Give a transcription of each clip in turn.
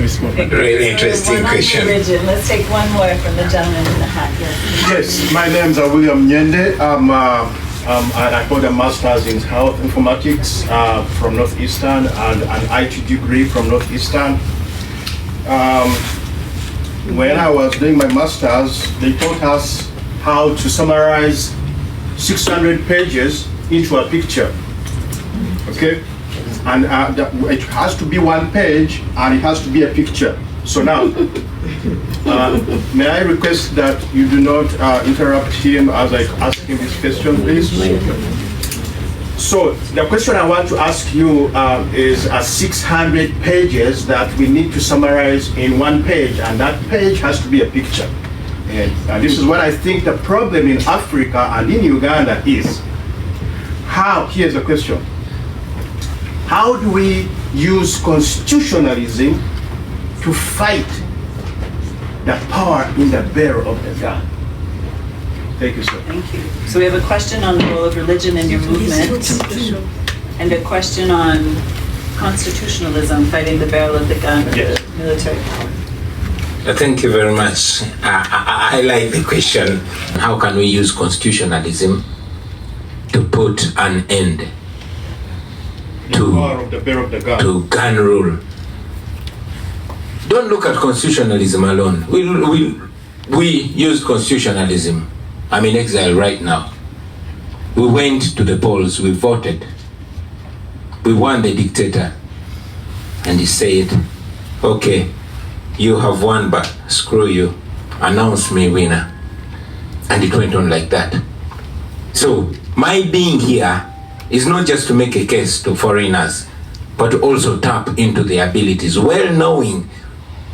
respond. Really interesting question. Let's take one more from the gentleman in the hat. Yes, my name is William Nyende. I hold a master's in health informatics from Northeastern and an IT degree from Northeastern. When I was doing my master's, they taught us how to summarize 600 pages into a picture. Okay? And it has to be one page and it has to be a picture. So now, may I request that you do not interrupt him as I ask him this question, please? So the question I want to ask you is 600 pages that we need to summarize in one page, and that page has to be a picture. And this is what I think the problem in Africa and in Uganda is. Here's the question. How do we use constitutionalism to fight the power in the barrel of the gun? Thank you, sir. Thank you. So we have a question on the role of religion in your movement, and a question on constitutionalism, fighting the barrel of the gun, Yes. the military power. Thank you very much. I like the question. How can we use constitutionalism to put an end to gun rule? Don't look at constitutionalism alone. We use constitutionalism. I'm in exile right now. We went to the polls, we voted. We won the dictator. And he said, okay, you have won, but screw you. Announce me winner. And it went on like that. So my being here is not just to make a case to foreigners, but to also tap into their abilities, well knowing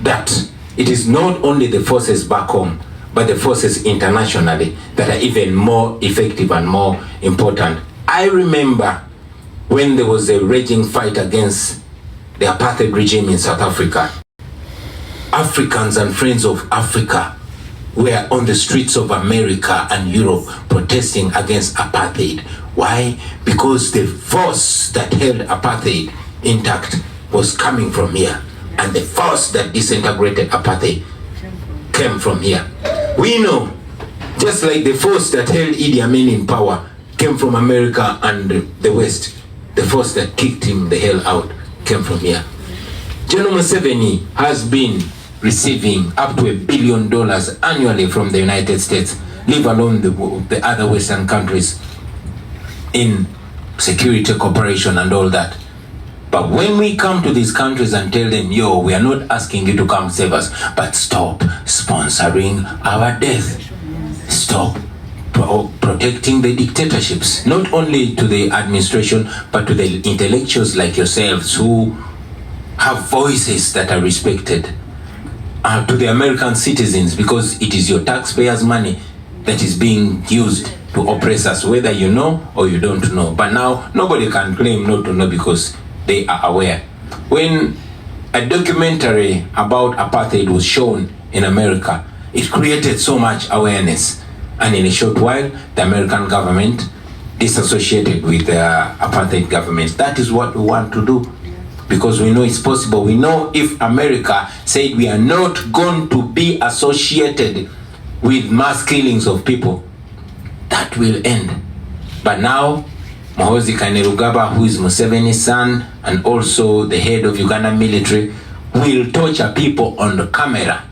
that it is not only the forces back home, but the forces internationally that are even more effective and more important. I remember when there was a raging fight against the apartheid regime in South Africa. Africans and friends of Africa were on the streets of America and Europe protesting against apartheid. Why? Because the force that held apartheid intact was coming from here, and the force that disintegrated apartheid came from here. We know, just like the force that held Idi Amin in power came from America and the West, the force that kicked him the hell out came from here. General Museveni has been receiving up to $1 billion annually from the United States, leave alone the other Western countries in security cooperation and all that. But when we come to these countries and tell them, yo, we are not asking you to come save us, but stop sponsoring our death. Stop protecting the dictatorships, not only to the administration, but to the intellectuals like yourselves who have voices that are respected. To the American citizens, because it is your taxpayers' money that is being used to oppress us, whether you know or you don't know. But now nobody can claim not to know because they are aware. When a documentary about apartheid was shown in America, it created so much awareness, and in a short while the American government disassociated with the apartheid government. That is what we want to do, because we know it's possible. We know if America said we are not going to be associated with mass killings of people, that will end. But now Muhoozi Kainerugaba, who is Museveni's son and also the head of Uganda military, will torture people on the camera,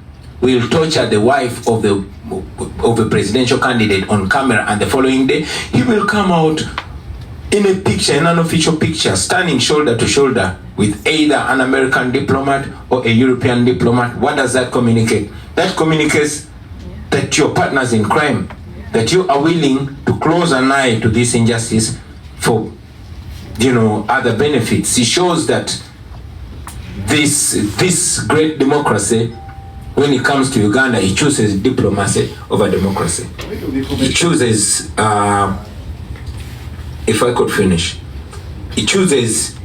will torture the wife of a presidential candidate on camera, and the following day he will come out in a picture, an unofficial picture, standing shoulder to shoulder with either an American diplomat or a European diplomat. What does that communicate? That communicates that you're partners in crime, that you are willing to close an eye to this injustice for, other benefits. It shows that this great democracy, when it comes to Uganda, it chooses diplomacy over democracy. It chooses, if I could finish, it chooses,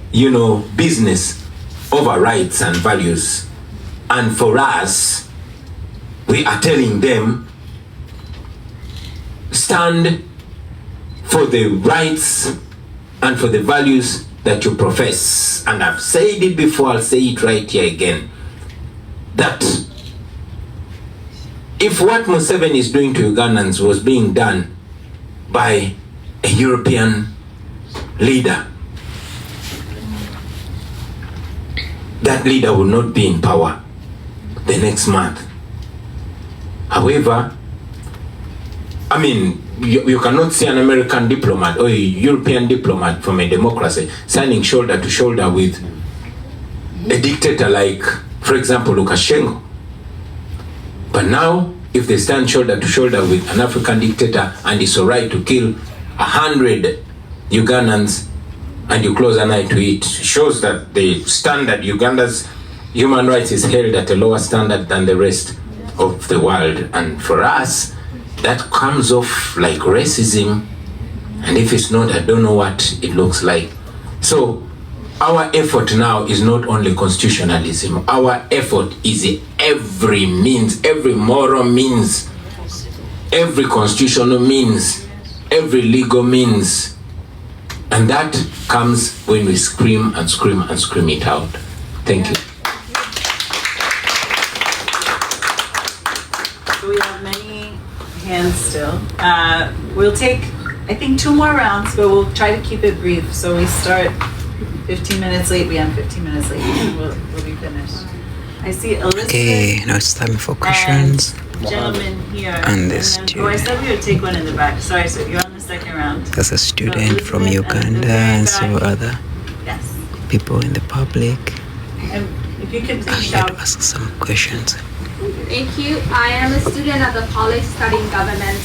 business over rights and values. And for us, we are telling them, stand for the rights and for the values that you profess. And I've said it before, I'll say it right here again. that if what Museveni is doing to Ugandans was being done by a European leader, that leader will not be in power the next month. However, I mean, you cannot see an American diplomat or a European diplomat from a democracy standing shoulder to shoulder with a dictator like, for example, Lukashenko. But now, if they stand shoulder to shoulder with an African dictator and it's all right to kill 100 Ugandans and you close an eye to it, shows that the standard, Uganda's human rights is held at a lower standard than the rest of the world. And for us, that comes off like racism. And if it's not, I don't know what it looks like. So our effort now is not only constitutionalism. Our effort is every means, every moral means, every constitutional means, every legal means. And that comes when we scream and scream and scream it out. Thank you. So we have many hands still. We'll take, I think, 2 more rounds, but we'll try to keep it brief. So we start 15 minutes late, we end 15 minutes late, and we'll be finished. I see Elizabeth. Okay, now it's time for questions. Gentleman here. And the then, student. I said we would take one in the back. Sorry, so you're on the second round. There's a student from Elizabeth and Uganda the and very several back. other Yes. people in the public. And if you could I'm please here shout. to ask some questions. Thank you. I am a student at the college studying government